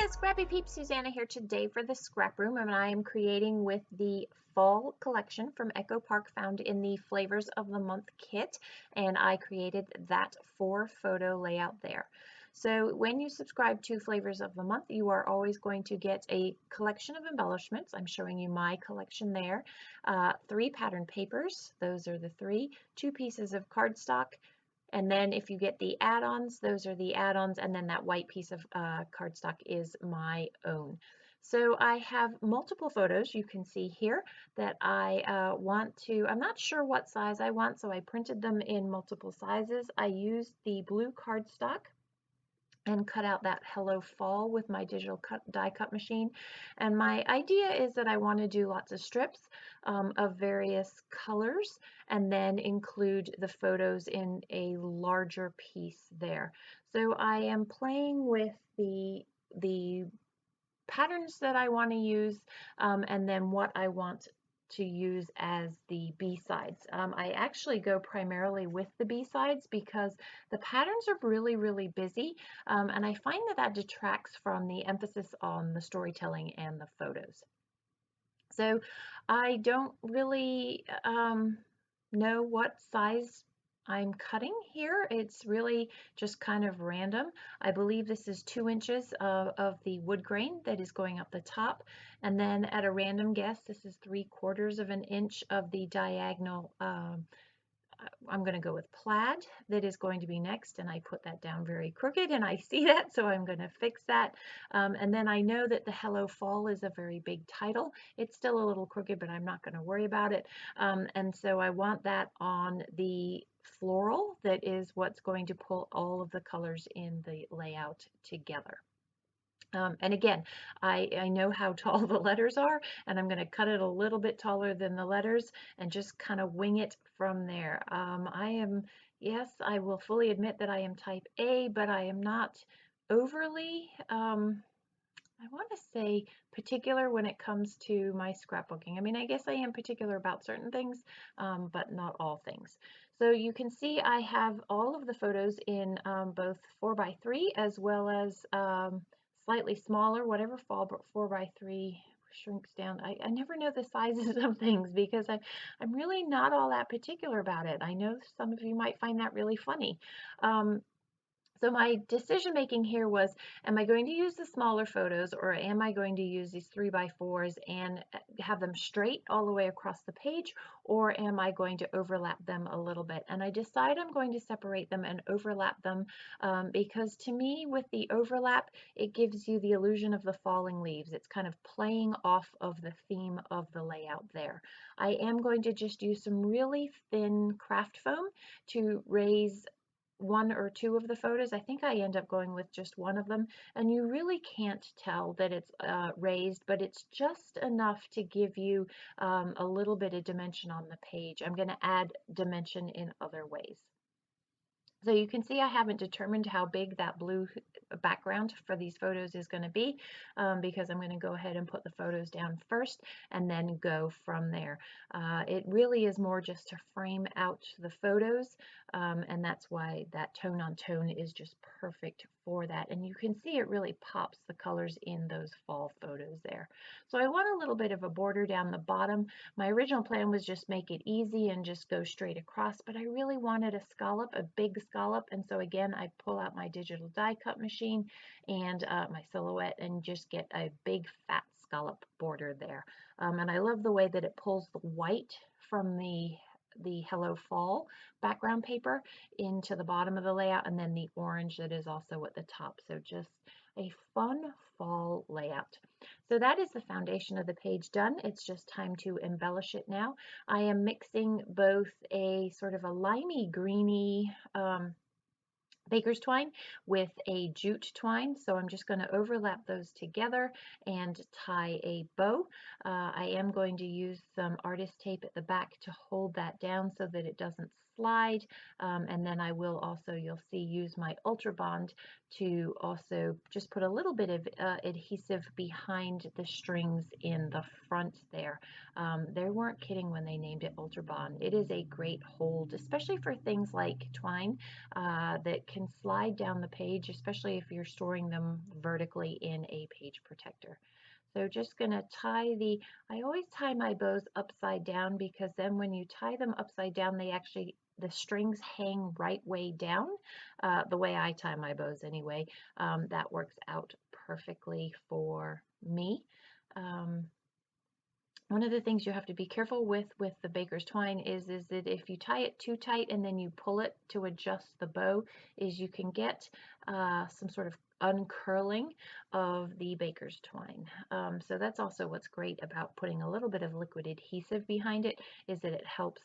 Hiya, Scrappy Peeps, Suzanna here today for the Scrap Room, and I am creating with the fall collection from Echo Park found in the Flavors of the Month kit, and I created that 4-photo layout there. So when you subscribe to Flavors of the Month, you are always going to get a collection of embellishments. I'm showing you my collection there. 3 pattern papers, those are the 3, 2 pieces of cardstock, and then if you get the add-ons, those are the add-ons, and then that white piece of cardstock is my own. So I have multiple photos you can see here that I want to, I'm not sure what size I want, so I printed them in multiple sizes. I used the blue cardstock and cut out that Hello Fall with my digital die cut machine. And my idea is that I want to do lots of strips of various colors and then include the photos in a larger piece there. So I am playing with the patterns that I want to use and then what I want to use as the B-sides. I actually go primarily with the B-sides because the patterns are really busy, and I find that that detracts from the emphasis on the storytelling and the photos. So I don't really know what size I'm cutting here. It's really just kind of random. I believe this is 2 inches of the wood grain that is going up the top, and then at a random guess, this is 3/4 of an inch of the diagonal. I'm going to go with plaid that is going to be next, and I put that down very crooked and I see that, so I'm going to fix that. And then I know that the Hello Fall is a very big title. It's still a little crooked, but I'm not going to worry about it. And so I want that on the floral that is what's going to pull all of the colors in the layout together. And again, I know how tall the letters are, and I'm going to cut it a little bit taller than the letters and just kind of wing it from there. Yes, I will fully admit that I am type A, but I am not overly, I want to say particular when it comes to my scrapbooking. I mean, I guess I am particular about certain things, but not all things. So you can see I have all of the photos in both 4x3 as well as slightly smaller, whatever 4x3 shrinks down. I never know the sizes of things because I'm really not all that particular about it. I know some of you might find that really funny. So my decision making here was, am I going to use the smaller photos or am I going to use these 3x4s and have them straight all the way across the page, or am I going to overlap them a little bit? And I decide I'm going to separate them and overlap them because to me with the overlap, it gives you the illusion of the falling leaves. It's kind of playing off of the theme of the layout there. I am going to just use some really thin craft foam to raise 1 or 2 of the photos. I think I end up going with just one of them, and you really can't tell that it's raised, but it's just enough to give you a little bit of dimension on the page. I'm going to add dimension in other ways. So you can see I haven't determined how big that blue background for these photos is going to be because I'm going to go ahead and put the photos down first and then go from there. It really is more just to frame out the photos, and that's why that tone on tone is just perfect for that. And you can see it really pops the colors in those fall photos there. So I want a little bit of a border down the bottom. My original plan was just make it easy and just go straight across, but I really wanted a scallop, a big scallop, and so again I pull out my digital die cut machine and my silhouette and just get a big fat scallop border there. And I love the way that it pulls the white from the Hello Fall background paper into the bottom of the layout, and then the orange that is also at the top. So just a fun fall layout. So that is the foundation of the page done. It's just time to embellish it now. I am mixing both a sort of a limey greeny baker's twine with a jute twine, so I'm just going to overlap those together and tie a bow. I am going to use some artist tape at the back to hold that down so that it doesn't slide. And then I will also, you'll see, use my Ultra Bond to also just put a little bit of adhesive behind the strings in the front there. They weren't kidding when they named it Ultra Bond. It is a great hold, especially for things like twine that can slide down the page, especially if you're storing them vertically in a page protector. So just going to tie I always tie my bows upside down, because then when you tie them upside down, the strings hang right way down, the way I tie my bows anyway. That works out perfectly for me. One of the things you have to be careful with the baker's twine is that if you tie it too tight and then you pull it to adjust the bow, is you can get some sort of uncurling of the baker's twine. So that's also what's great about putting a little bit of liquid adhesive behind it, is that it helps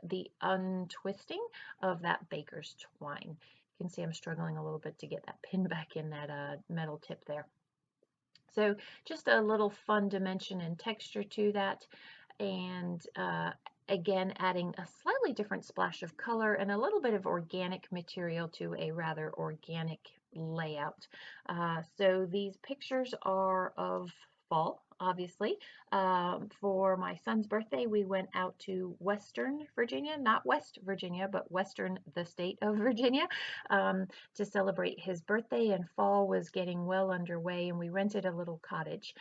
the untwisting of that baker's twine. You can see I'm struggling a little bit to get that pin back in that metal tip there. So just a little fun dimension and texture to that, and again adding a slightly different splash of color and a little bit of organic material to a rather organic layout. So these pictures are of fall, obviously. For my son's birthday, we went out to Western Virginia, not West Virginia, but Western, the state of Virginia, to celebrate his birthday, and fall was getting well underway, and we rented a little cottage.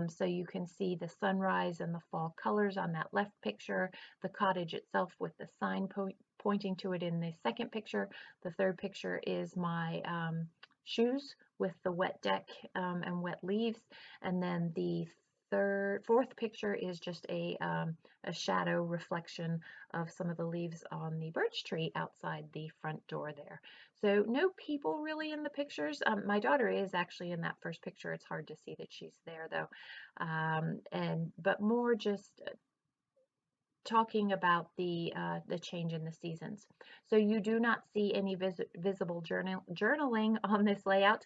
So you can see the sunrise and the fall colors on that left picture, the cottage itself with the sign pointing to it in the second picture. The third picture is my shoes with the wet deck and wet leaves, and then the fourth picture is just a shadow reflection of some of the leaves on the birch tree outside the front door there. So no people really in the pictures. My daughter is actually in that first picture. It's hard to see that she's there though. But more just talking about the change in the seasons. So you do not see any visible journaling on this layout.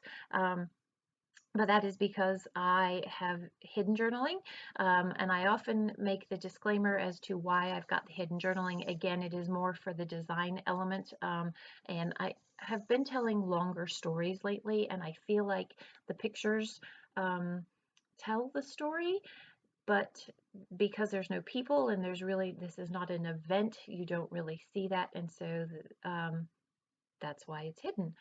But that is because I have hidden journaling, and I often make the disclaimer as to why I've got the hidden journaling. Again, it is more for the design element, and I have been telling longer stories lately, and I feel like the pictures tell the story, but because there's no people and this is not an event, you don't really see that, and so that's why it's hidden.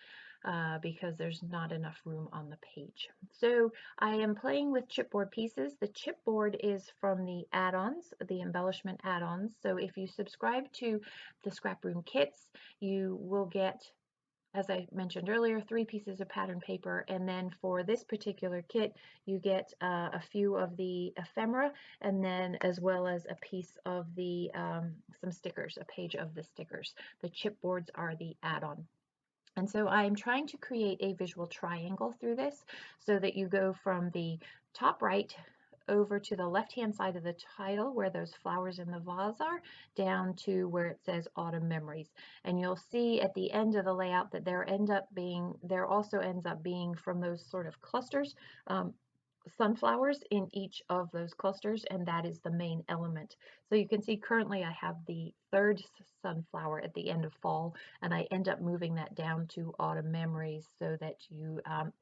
Because there's not enough room on the page. So I am playing with chipboard pieces. The chipboard is from the add-ons, the embellishment add-ons. So if you subscribe to the Scraproom kits, you will get, as I mentioned earlier, 3 pieces of pattern paper, and then for this particular kit you get a few of the ephemera, and then as well as a piece of the some stickers, a page of the stickers. The chipboards are the add-on. And so I'm trying to create a visual triangle through this, so that you go from the top right over to the left-hand side of the title where those flowers in the vase are, down to where it says Autumn Memories. And you'll see at the end of the layout that there also ends up being, from those sort of clusters, sunflowers in each of those clusters, and that is the main element. So you can see currently I have the third sunflower at the end of fall, and I end up moving that down to Autumn Memories so that you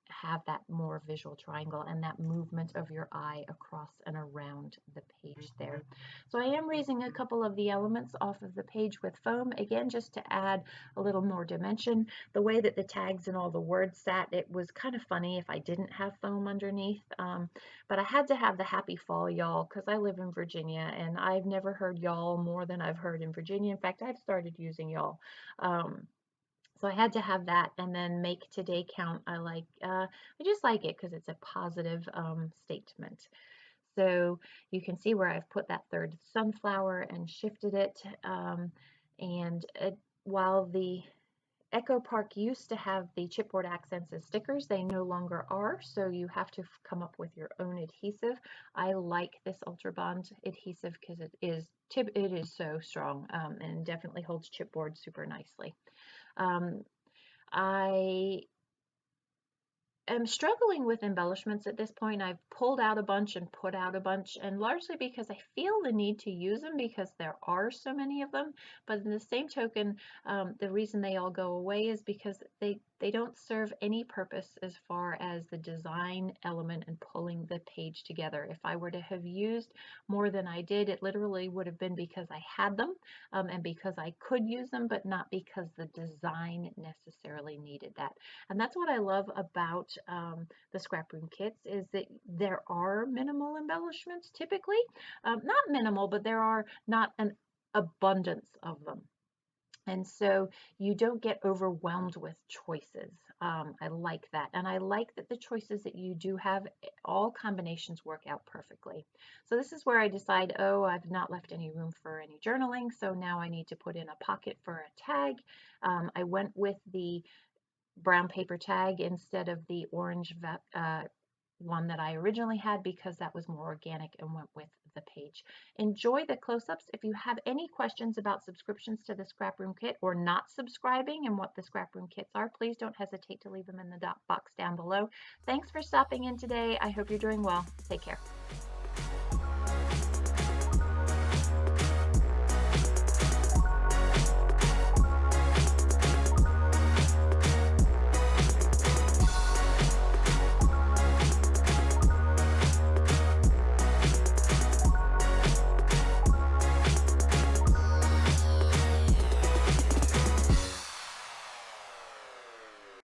have that more visual triangle and that movement of your eye across and around the page there. So I am raising a couple of the elements off of the page with foam, again just to add a little more dimension. The way that the tags and all the words sat, it was kind of funny if I didn't have foam underneath, but I had to have the happy fall y'all, because I live in Virginia and I've never heard y'all more than I've heard in Virginia. In fact, I've started using y'all. So I had to have that, and then make today count. I just like it because it's a positive statement. So you can see where I've put that third sunflower and shifted it. While the Echo Park used to have the chipboard accents as stickers, they no longer are, so you have to come up with your own adhesive. I like this Ultra Bond adhesive because it is so strong, and definitely holds chipboard super nicely. I am struggling with embellishments at this point. I've pulled out a bunch and put out a bunch, and largely because I feel the need to use them because there are so many of them. But in the same token, the reason they all go away is because they don't serve any purpose as far as the design element and pulling the page together. If I were to have used more than I did, it literally would have been because I had them and because I could use them, but not because the design necessarily needed that. And that's what I love about the Scraproom kits is that there are minimal embellishments typically. Not minimal, but there are not an abundance of them. And so you don't get overwhelmed with choices. I like that. And I like that the choices that you do have, all combinations work out perfectly. So this is where I decide, oh, I've not left any room for any journaling. So now I need to put in a pocket for a tag. I went with the brown paper tag instead of the orange one that I originally had because that was more organic and went with the page. Enjoy the close-ups. If you have any questions about subscriptions to the Scraproom kit or not subscribing and what the Scraproom kits are, please don't hesitate to leave them in the box down below. Thanks for stopping in today. I hope you're doing well. Take care.